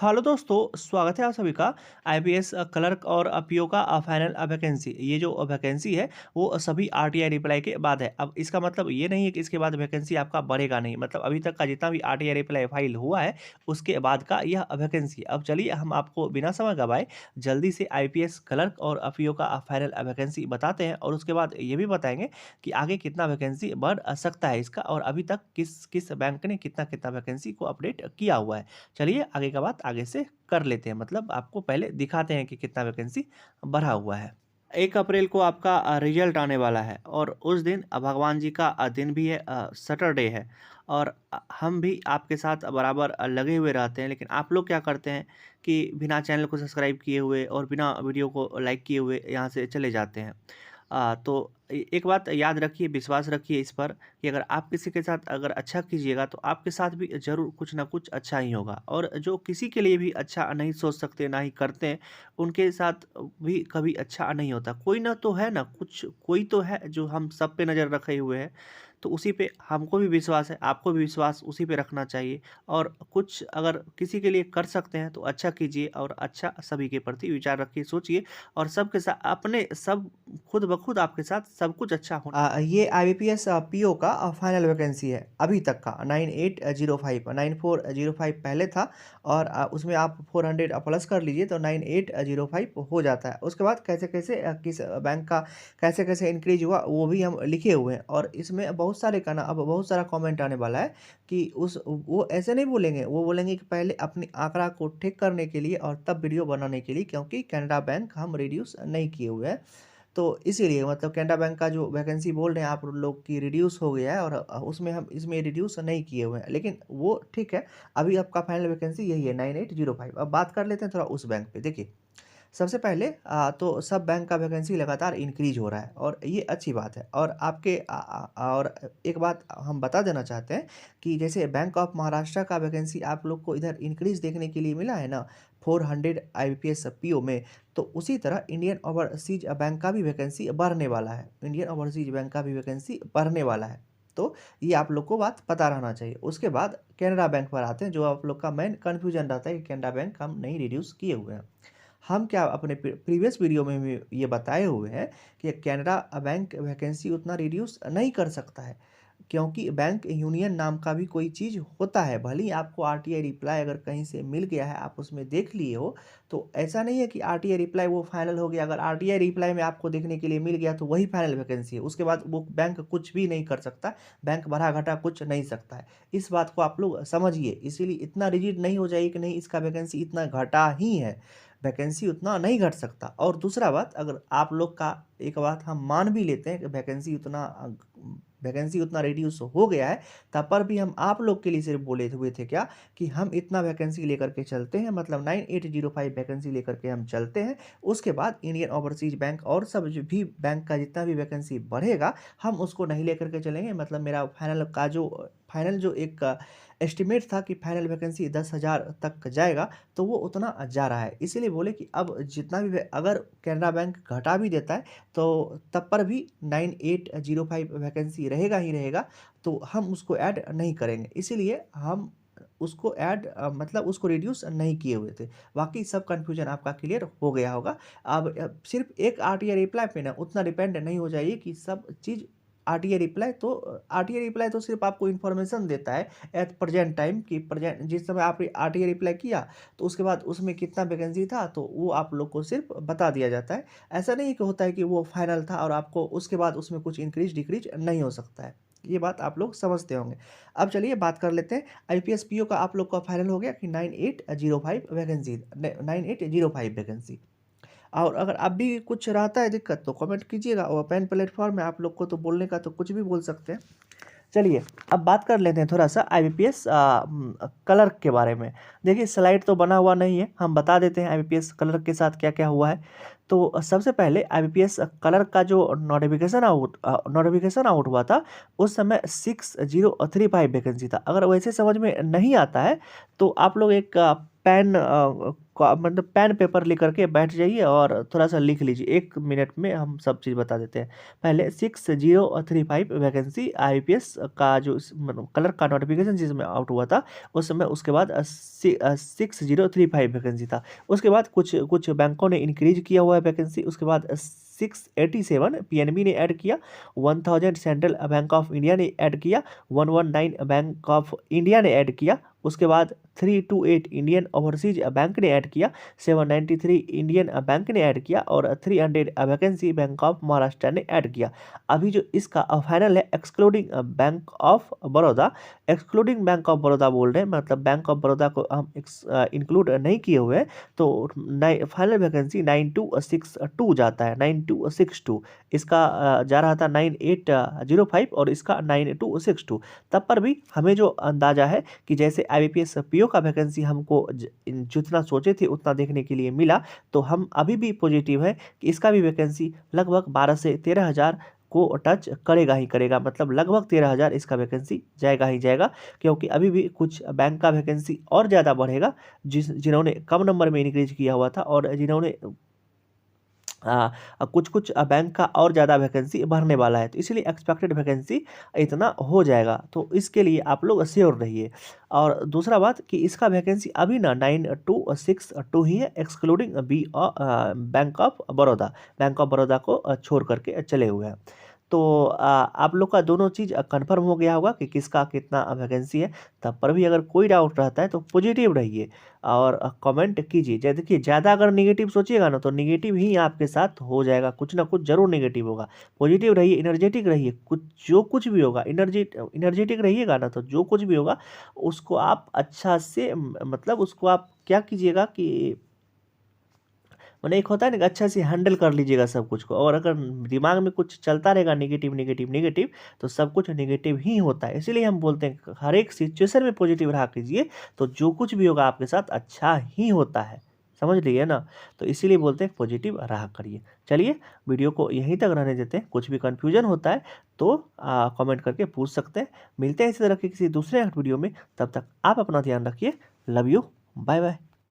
Hello दोस्तों, स्वागत है आप सभी का आईपीएस क्लर्क और पीओ का फाइनल वैकेंसी। ये जो वैकेंसी है वो सभी आरटीआई रिप्लाई के बाद है। अब इसका मतलब ये नहीं है कि इसके बाद वैकेंसी आपका बढ़ेगा नहीं, मतलब अभी तक का जितना भी आरटीआई रिप्लाई फाइल हुआ है उसके बाद का यह वैकेंसी। अब चलिए हम आपको बिना समय गवाए जल्दी से आईपीएस क्लर्क और पीओ का फाइनल वैकेंसी बताते हैं और उसके बाद ये भी बताएंगे कि आगे कितना वैकेंसी बढ़ सकता है इसका, और अभी तक किस किस बैंक ने कितना कितना वैकेंसी को अपडेट किया हुआ है। चलिए आगे का बात आगे से कर लेते हैं, मतलब आपको पहले दिखाते हैं कि कितना वैकेंसी बढ़ा हुआ है। 1 अप्रैल को आपका रिजल्ट आने वाला है और उस दिन भगवान जी का दिन भी है, सैटरडे है। और हम भी आपके साथ बराबर लगे हुए रहते हैं, लेकिन आप लोग क्या करते हैं कि बिना चैनल को सब्सक्राइब किए हुए और बिना वीडियो को लाइक किए हुए यहाँ से चले जाते हैं। तो एक बात याद रखिए, विश्वास रखिए इस पर कि अगर आप किसी के साथ अगर अच्छा कीजिएगा तो आपके साथ भी ज़रूर कुछ ना कुछ अच्छा ही होगा। और जो किसी के लिए भी अच्छा नहीं सोच सकते, ना ही करते हैं, उनके साथ भी कभी अच्छा नहीं होता। कोई ना तो है ना, कुछ कोई तो है जो हम सब पे नज़र रखे हुए है, तो उसी पे हमको भी विश्वास है, आपको भी विश्वास उसी पे रखना चाहिए। और कुछ अगर किसी के लिए कर सकते हैं तो अच्छा कीजिए और अच्छा सभी के प्रति विचार रखिए, सोचिए। और सबके साथ अपने सब खुद ब खुद आपके साथ सब कुछ अच्छा हो। ये आईबीपीएस पीओ का फाइनल वैकेंसी है अभी तक का 9805। 9405 पहले था और उसमें आप 400 प्लस कर लीजिए तो 9805 हो जाता है। उसके बाद कैसे कैसे किस बैंक का कैसे कैसे इंक्रीज हुआ वो भी हम लिखे हुए हैं। और इसमें बहुत सारे का ना अब बहुत सारा कमेंट आने वाला है कि उस वो ऐसे नहीं बोलेंगे, वो बोलेंगे कि पहले अपनी आंकड़ा को ठीक करने के लिए और तब वीडियो बनाने के लिए, क्योंकि कैनरा बैंक हम रिड्यूस नहीं किए हुए हैं। तो इसीलिए मतलब कैनरा बैंक का जो वैकेंसी बोल रहे हैं आप लोग की रिड्यूस हो गया है, और उसमें हम इसमें रिड्यूस नहीं किए हुए हैं, लेकिन वो ठीक है। अभी आपका फाइनल वैकेंसी यही है 9805। अब बात कर लेते हैं थोड़ा उस बैंक पे। देखिए, सबसे पहले तो सब बैंक का वैकेंसी लगातार इंक्रीज हो रहा है और ये अच्छी बात है। और आपके और एक बात हम बता देना चाहते हैं कि जैसे बैंक ऑफ महाराष्ट्र का वैकेंसी आप लोग को इधर इंक्रीज देखने के लिए मिला है ना, 400 आईपीएस पीओ में, तो उसी तरह इंडियन ओवरसीज बैंक का भी वैकेंसी बढ़ने वाला है। इंडियन ओवरसीज बैंक का भी वैकेंसी बढ़ने वाला है। तो ये आप लोग को बात पता रहना चाहिए। उसके बाद कैनरा बैंक पर आते हैं, जो आप लोग का मेन कन्फ्यूजन रहता है कि कैनरा बैंक हम नहीं रिड्यूस किए हुए हैं। हम क्या अपने प्रीवियस वीडियो में भी ये बताए हुए हैं कि कैनरा बैंक वैकेंसी उतना रिड्यूस नहीं कर सकता है, क्योंकि बैंक यूनियन नाम का भी कोई चीज़ होता है। भले ही आपको आरटीआई रिप्लाई अगर कहीं से मिल गया है, आप उसमें देख लिए हो, तो ऐसा नहीं है कि आरटीआई रिप्लाई वो फाइनल हो गया। अगर आरटीआई रिप्लाई में आपको देखने के लिए मिल गया तो वही फाइनल वैकेंसी है, उसके बाद वो बैंक कुछ भी नहीं कर सकता, बैंक बढ़ा घटा कुछ नहीं सकता है। इस बात को आप लोग समझिए, इसीलिए इतना रिजिड नहीं हो जाइए कि नहीं इसका वैकेंसी इतना घटा ही है। वैकेंसी उतना नहीं घट सकता। और दूसरा बात, अगर आप लोग का एक बात हम मान भी लेते हैं कि वैकेंसी उतना रिड्यूस हो गया है, तब पर भी हम आप लोग के लिए सिर्फ बोले हुए थे क्या कि हम इतना वैकेंसी लेकर के चलते हैं, मतलब 9805 वैकेंसी लेकर के हम चलते हैं। उसके बाद इंडियन ओवरसीज बैंक और सब जो भी बैंक का जितना भी वैकेंसी बढ़ेगा हम उसको नहीं लेकर के चलेंगे। मतलब मेरा फाइनल जो एक एस्टिमेट था कि फाइनल वैकेंसी 10,000 तक जाएगा, तो वो उतना जा रहा है। इसीलिए बोले कि अब जितना भी अगर कैनरा बैंक घटा भी देता है तो तब पर भी 9805 वैकेंसी रहेगा ही रहेगा, तो हम उसको ऐड नहीं करेंगे। इसीलिए हम उसको ऐड मतलब उसको रिड्यूस नहीं किए हुए थे। बाकी सब कन्फ्यूजन आपका क्लियर हो गया होगा। अब सिर्फ एक आरटीआई रिप्लाई पे ना उतना डिपेंड नहीं हो जाइए कि सब चीज़ आरटीआई रिप्लाई तो सिर्फ आपको इन्फॉर्मेशन देता है एट प्रेजेंट टाइम कि प्रेजेंट जिस समय आप आरटीआई रिप्लाई किया तो उसके बाद उसमें कितना वैकेंसी था, तो वो आप लोग को सिर्फ बता दिया जाता है। ऐसा नहीं कि होता है कि वो फाइनल था और आपको उसके बाद उसमें कुछ इंक्रीज डिक्रीज नहीं हो सकता है। ये बात आप लोग समझते होंगे। अब चलिए बात कर लेते हैं आईपीएस पीओ का। आप लोग का फाइनल हो गया कि 9805 वैकेंसी, 9805 वैकेंसी। और अगर अब भी कुछ रहता है दिक्कत तो कमेंट कीजिएगा, और ओपन प्लेटफॉर्म है आप लोग को, तो बोलने का तो कुछ भी बोल सकते हैं। चलिए अब बात कर लेते हैं थोड़ा सा आईबीपीएस क्लर्क के बारे में। देखिए, स्लाइड तो बना हुआ नहीं है, हम बता देते हैं आईबीपीएस क्लर्क के साथ क्या क्या हुआ है। तो सबसे पहले आईबीपीएस क्लर्क का जो नोटिफिकेशन आउट हुआ था उस समय 6035 वैकेंसी था। अगर वैसे समझ में नहीं आता है तो आप लोग एक पेन मतलब पेन पेपर लेकर के बैठ जाइए और थोड़ा सा लिख लीजिए, 1 मिनट में हम सब चीज़ बता देते हैं। पहले 6035 वैकेंसी IPS का जो मतलब क्लर्क का नोटिफिकेशन जिसमें आउट हुआ था उस समय, उसके बाद 6035 वैकेंसी था। उसके बाद कुछ कुछ बैंकों ने इंक्रीज किया हुआ है वैकेंसी। उसके बाद 687 PNB ने ऐड किया, 1000 सेंट्रल बैंक ऑफ इंडिया ने ऐड किया, 119 बैंक ऑफ इंडिया ने ऐड किया। उसके बाद 328 इंडियन ओवरसीज बैंक ने ऐड किया, 793 इंडियन बैंक ने ऐड किया और 300 वैकेंसी बैंक ऑफ महाराष्ट्र ने ऐड किया। अभी जो इसका फाइनल है excluding bank of Baroda, excluding bank of Baroda बोल रहे हैं, मतलब बैंक ऑफ बड़ौदा को हम इंक्लूड नहीं किए हुए हैं, तो फाइनल वैकेंसी 9262 जाता है, 9262। इसका जा रहा था 9805 और इसका 9262। तब पर भी हमें जो अंदाजा है कि जैसे IBPS PO का वैकेंसी हमको जितना सोचे थे उतना देखने के लिए मिला, तो हम अभी भी पॉजिटिव है कि इसका भी वैकेंसी लगभग 12 से 13 हज़ार को टच करेगा ही करेगा, मतलब लगभग 13 हज़ार इसका वैकेंसी जाएगा ही जाएगा। क्योंकि अभी भी कुछ बैंक का वैकेंसी और ज़्यादा बढ़ेगा, जिन्होंने कम नंबर में इंक्रीज किया हुआ था और जिन्होंने कुछ कुछ बैंक का और ज़्यादा वैकेंसी भरने वाला है, तो इसलिए एक्सपेक्टेड वैकेंसी इतना हो जाएगा। तो इसके लिए आप लोग श्योर रहिए। और दूसरा बात कि इसका वैकेंसी अभी ना 9262 ही है, excluding bank of Baroda, bank of Baroda को छोड़ करके चले हुए हैं। तो आप लोग का दोनों चीज़ कंफर्म हो गया होगा कि किसका कितना वैकेंसी है। तब पर भी अगर कोई डाउट रहता है तो पॉजिटिव रहिए और कमेंट कीजिए। देखिए ज़्यादा अगर निगेटिव सोचिएगा ना तो निगेटिव ही आपके साथ हो जाएगा, कुछ ना कुछ जरूर निगेटिव होगा। पॉजिटिव रहिए, एनर्जेटिक रहिए, जो कुछ भी होगा एनर्जेटिक रहिएगा ना, तो जो कुछ भी होगा उसको आप अच्छा से मतलब उसको आप क्या कीजिएगा कि मतलब एक होता है ना कि अच्छा से हैंडल कर लीजिएगा सब कुछ को। और अगर दिमाग में कुछ चलता रहेगा नेगेटिव नेगेटिव नेगेटिव, तो सब कुछ नेगेटिव ही होता है। इसीलिए हम बोलते हैं हर एक सिचुएशन में पॉजिटिव रहा कीजिए, तो जो कुछ भी होगा आपके साथ अच्छा ही होता है। समझ लिए ना? तो इसीलिए बोलते हैं पॉजिटिव रहा करिए। चलिए वीडियो को यहीं तक रहने देते हैं। कुछ भी कन्फ्यूजन होता है तो कमेंट करके पूछ सकते हैं। मिलते हैं इसी तरह के किसी दूसरे वीडियो में, तब तक आप अपना ध्यान रखिए। Love you, bye bye.